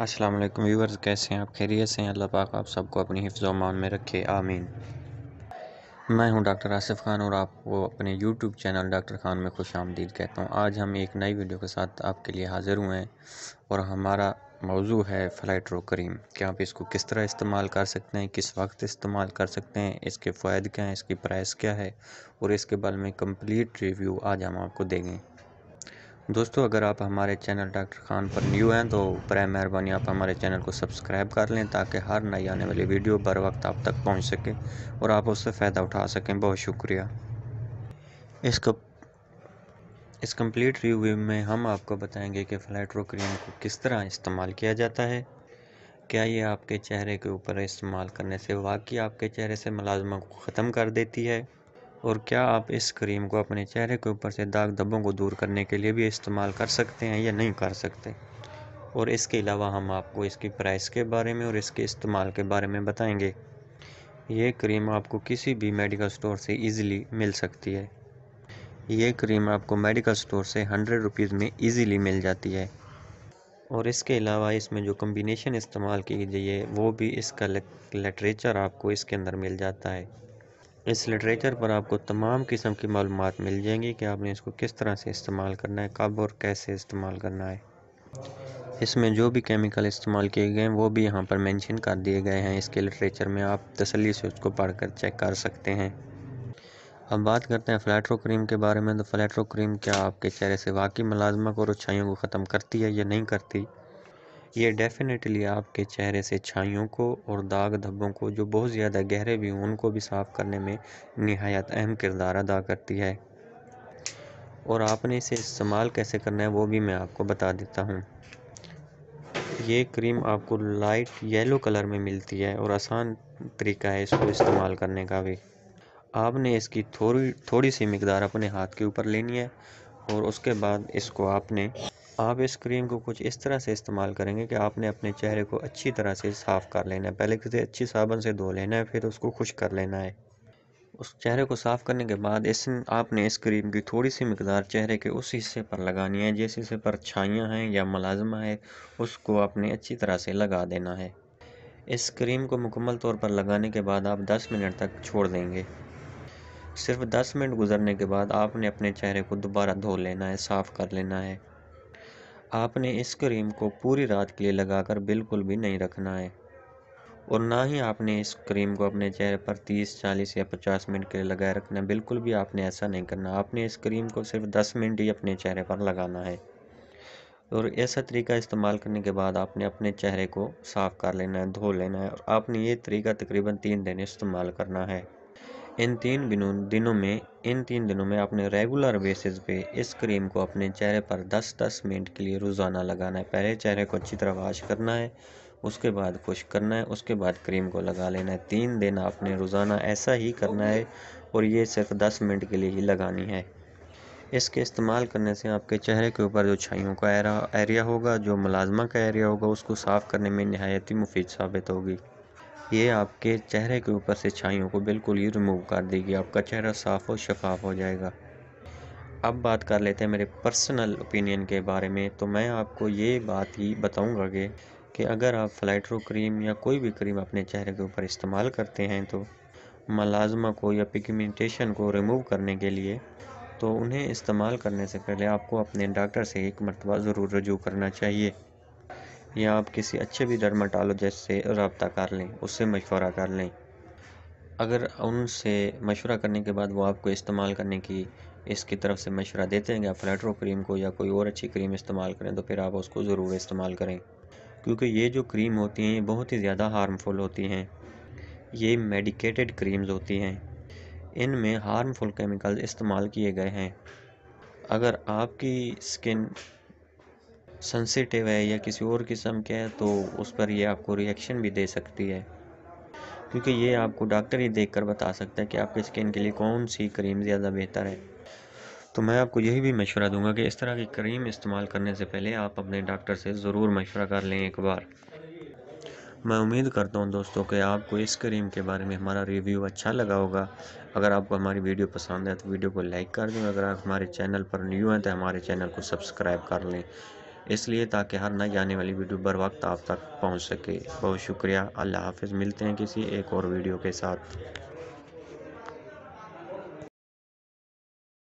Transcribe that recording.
अस्सलाम वालेकुम व्यूअर्स, कैसे हैं आप? खैरियत से हैं? अल्लाह पाक आप सबको अपनी हिफ्ज़ व अमान में रखे, आमीन। मैं हूं डॉक्टर आसिफ़ खान और आपको अपने यूट्यूब चैनल डॉक्टर खान में खुश आमदीद कहता हूं। आज हम एक नई वीडियो के साथ आपके लिए हाज़िर हुए हैं और हमारा मौजू है फ्लाइट्रो क्रीम कि आप इसको किस तरह इस्तेमाल कर सकते हैं, किस वक्त इस्तेमाल कर सकते हैं, इसके फ़ायदे क्या हैं, इसकी प्राइस क्या है और इसके बारे में कंप्लीट रिव्यू आज हम आपको देंगे। दोस्तों, अगर आप हमारे चैनल डॉक्टर खान पर न्यू हैं तो बराए मेहरबानी आप हमारे चैनल को सब्सक्राइब कर लें ताकि हर नई आने वाली वीडियो बर वक्त आप तक पहुंच सके और आप उससे फ़ायदा उठा सकें। बहुत शुक्रिया। इसको इस कंप्लीट रिव्यू में हम आपको बताएंगे कि फ्लाइट्रो क्रीम को किस तरह इस्तेमाल किया जाता है, क्या ये आपके चेहरे के ऊपर इस्तेमाल करने से वाकई आपके चेहरे से मुलाजमा को ख़त्म कर देती है और क्या आप इस क्रीम को अपने चेहरे के ऊपर से दाग धब्बों को दूर करने के लिए भी इस्तेमाल कर सकते हैं या नहीं कर सकते। और इसके अलावा हम आपको इसकी प्राइस के बारे में और इसके इस्तेमाल के बारे में बताएंगे। ये क्रीम आपको किसी भी मेडिकल स्टोर से इजीली मिल सकती है। ये क्रीम आपको मेडिकल स्टोर से 100 रुपीज़ में इजीली मिल जाती है और इसके अलावा इसमें जो कम्बिनेशन इस्तेमाल की गई है वो भी इसका लिटरेचर आपको इसके अंदर मिल जाता है। इस लिटरेचर पर आपको तमाम किस्म की मालूमात मिल जाएंगी कि आपने इसको किस तरह से इस्तेमाल करना है, कब और कैसे इस्तेमाल करना है। इसमें जो भी केमिकल इस्तेमाल किए गए हैं वो भी यहाँ पर मेंशन कर दिए गए हैं इसके लिटरेचर में, आप तसल्ली से उसको पढ़कर चेक कर सकते हैं। अब बात करते हैं फ्लैट्रो क्रीम के बारे में। तो फ्लैट्रो क्रीम क्या आपके चेहरे से वाकई मुलाजमत और छाइयों को ख़त्म करती है या नहीं करती? ये डेफिनेटली आपके चेहरे से छाइयों को और दाग धब्बों को जो बहुत ज़्यादा गहरे भी हों उनको भी साफ़ करने में निहायत अहम किरदार अदा करती है और आपने इसे इस्तेमाल कैसे करना है वो भी मैं आपको बता देता हूँ। ये क्रीम आपको लाइट येलो कलर में मिलती है और आसान तरीका है इसको इस्तेमाल करने का भी। आपने इसकी थोड़ी थोड़ी सी मिकदार अपने हाथ के ऊपर लेनी है और उसके बाद इसको आप इस क्रीम को कुछ इस तरह से इस्तेमाल करेंगे कि आपने अपने चेहरे को अच्छी तरह से साफ़ कर लेना है। पहले किसी अच्छी साबुन से धो लेना है, फिर उसको खुश कर लेना है। उस चेहरे को साफ़ करने के बाद आपने इस क्रीम की थोड़ी सी मिकदार चेहरे के उस हिस्से पर लगानी है जिस हिस्से पर छाइयाँ हैं या मुलाजमा है, उसको आपने अच्छी तरह से लगा देना है। इस क्रीम को मुकम्मल तौर पर लगाने के बाद आप 10 मिनट तक छोड़ देंगे। सिर्फ 10 मिनट गुजरने के बाद आपने अपने चेहरे को दोबारा धो लेना है, साफ़ कर लेना है। आपने इस क्रीम को पूरी रात के लिए लगाकर बिल्कुल भी नहीं रखना है और ना ही आपने इस क्रीम को अपने चेहरे पर 30, 40 या 50 मिनट के लिए लगाए रखना है। बिल्कुल भी आपने ऐसा नहीं करना। आपने इस क्रीम को सिर्फ 10 मिनट ही अपने चेहरे पर लगाना है और ऐसा तरीका इस्तेमाल करने के बाद आपने अपने चेहरे को साफ़ कर लेना है, धो लेना है और आपने ये तरीका तकरीबन 3 दिन इस्तेमाल करना है। इन 3 दिनों में आपने रेगुलर बेसिस पे इस क्रीम को अपने चेहरे पर 10-10 मिनट के लिए रोज़ाना लगाना है। पहले चेहरे को अच्छी तरह वॉश करना है, उसके बाद खुश्क करना है, उसके बाद क्रीम को लगा लेना है। 3 दिन आपने रोज़ाना ऐसा ही करना है और ये सिर्फ 10 मिनट के लिए ही लगानी है। इसके इस्तेमाल करने से आपके चेहरे के ऊपर जो छाइयों का एरिया होगा, जो मुलाजमा का एरिया होगा, उसको साफ़ करने में नहायत ही मुफीद साबित होगी। ये आपके चेहरे के ऊपर से छाइयों को बिल्कुल ही रिमूव कर देगी। आपका चेहरा साफ़ और शफाफ हो जाएगा। अब बात कर लेते हैं मेरे पर्सनल ओपिनियन के बारे में। तो मैं आपको ये बात ही बताऊंगा कि अगर आप फ्लाइट्रो क्रीम या कोई भी क्रीम अपने चेहरे के ऊपर इस्तेमाल करते हैं तो मलाजमा को या पिगमेंटेशन को रिमूव करने के लिए तो उन्हें इस्तेमाल करने से पहले आपको अपने डॉक्टर से एक मरतबा ज़रूर रजू करना चाहिए या आप किसी अच्छे भी डर्माटोलॉजिस्ट से रब्ता कर लें, उससे मशवरा कर लें। अगर उनसे मशवरा करने के बाद वो आपको इस्तेमाल करने की इसकी तरफ से मशवरा देते हैं कि आप फ्लैट्रो क्रीम को या कोई और अच्छी क्रीम इस्तेमाल करें तो फिर आप उसको ज़रूर इस्तेमाल करें, क्योंकि ये जो क्रीम होती हैं ये बहुत ही ज़्यादा हार्मफुल होती हैं। ये मेडिकेटेड क्रीम्स होती हैं, इनमें हार्मफुल केमिकल इस्तेमाल किए गए हैं। अगर आपकी स्किन सेंसिटिव है या किसी और किस्म के है तो उस पर ये आपको रिएक्शन भी दे सकती है, क्योंकि ये आपको डॉक्टर ही देखकर बता सकता है कि आपकी स्किन के लिए कौन सी क्रीम ज़्यादा बेहतर है। तो मैं आपको यही भी मशवरा दूंगा कि इस तरह की क्रीम इस्तेमाल करने से पहले आप अपने डॉक्टर से ज़रूर मशवरा कर लें एक बार। मैं उम्मीद करता हूं दोस्तों कि आपको इस क्रीम के बारे में हमारा रिव्यू अच्छा लगा होगा। अगर आपको हमारी वीडियो पसंद है तो वीडियो को लाइक कर दें। अगर आप हमारे चैनल पर न्यू हैं तो हमारे चैनल को सब्सक्राइब कर लें। इसलिए ताकि हर नई आने वाली वीडियो बर वक्त आप तक पहुंच सके। बहुत शुक्रिया। अल्लाह हाफ़िज़। मिलते हैं किसी एक और वीडियो के साथ।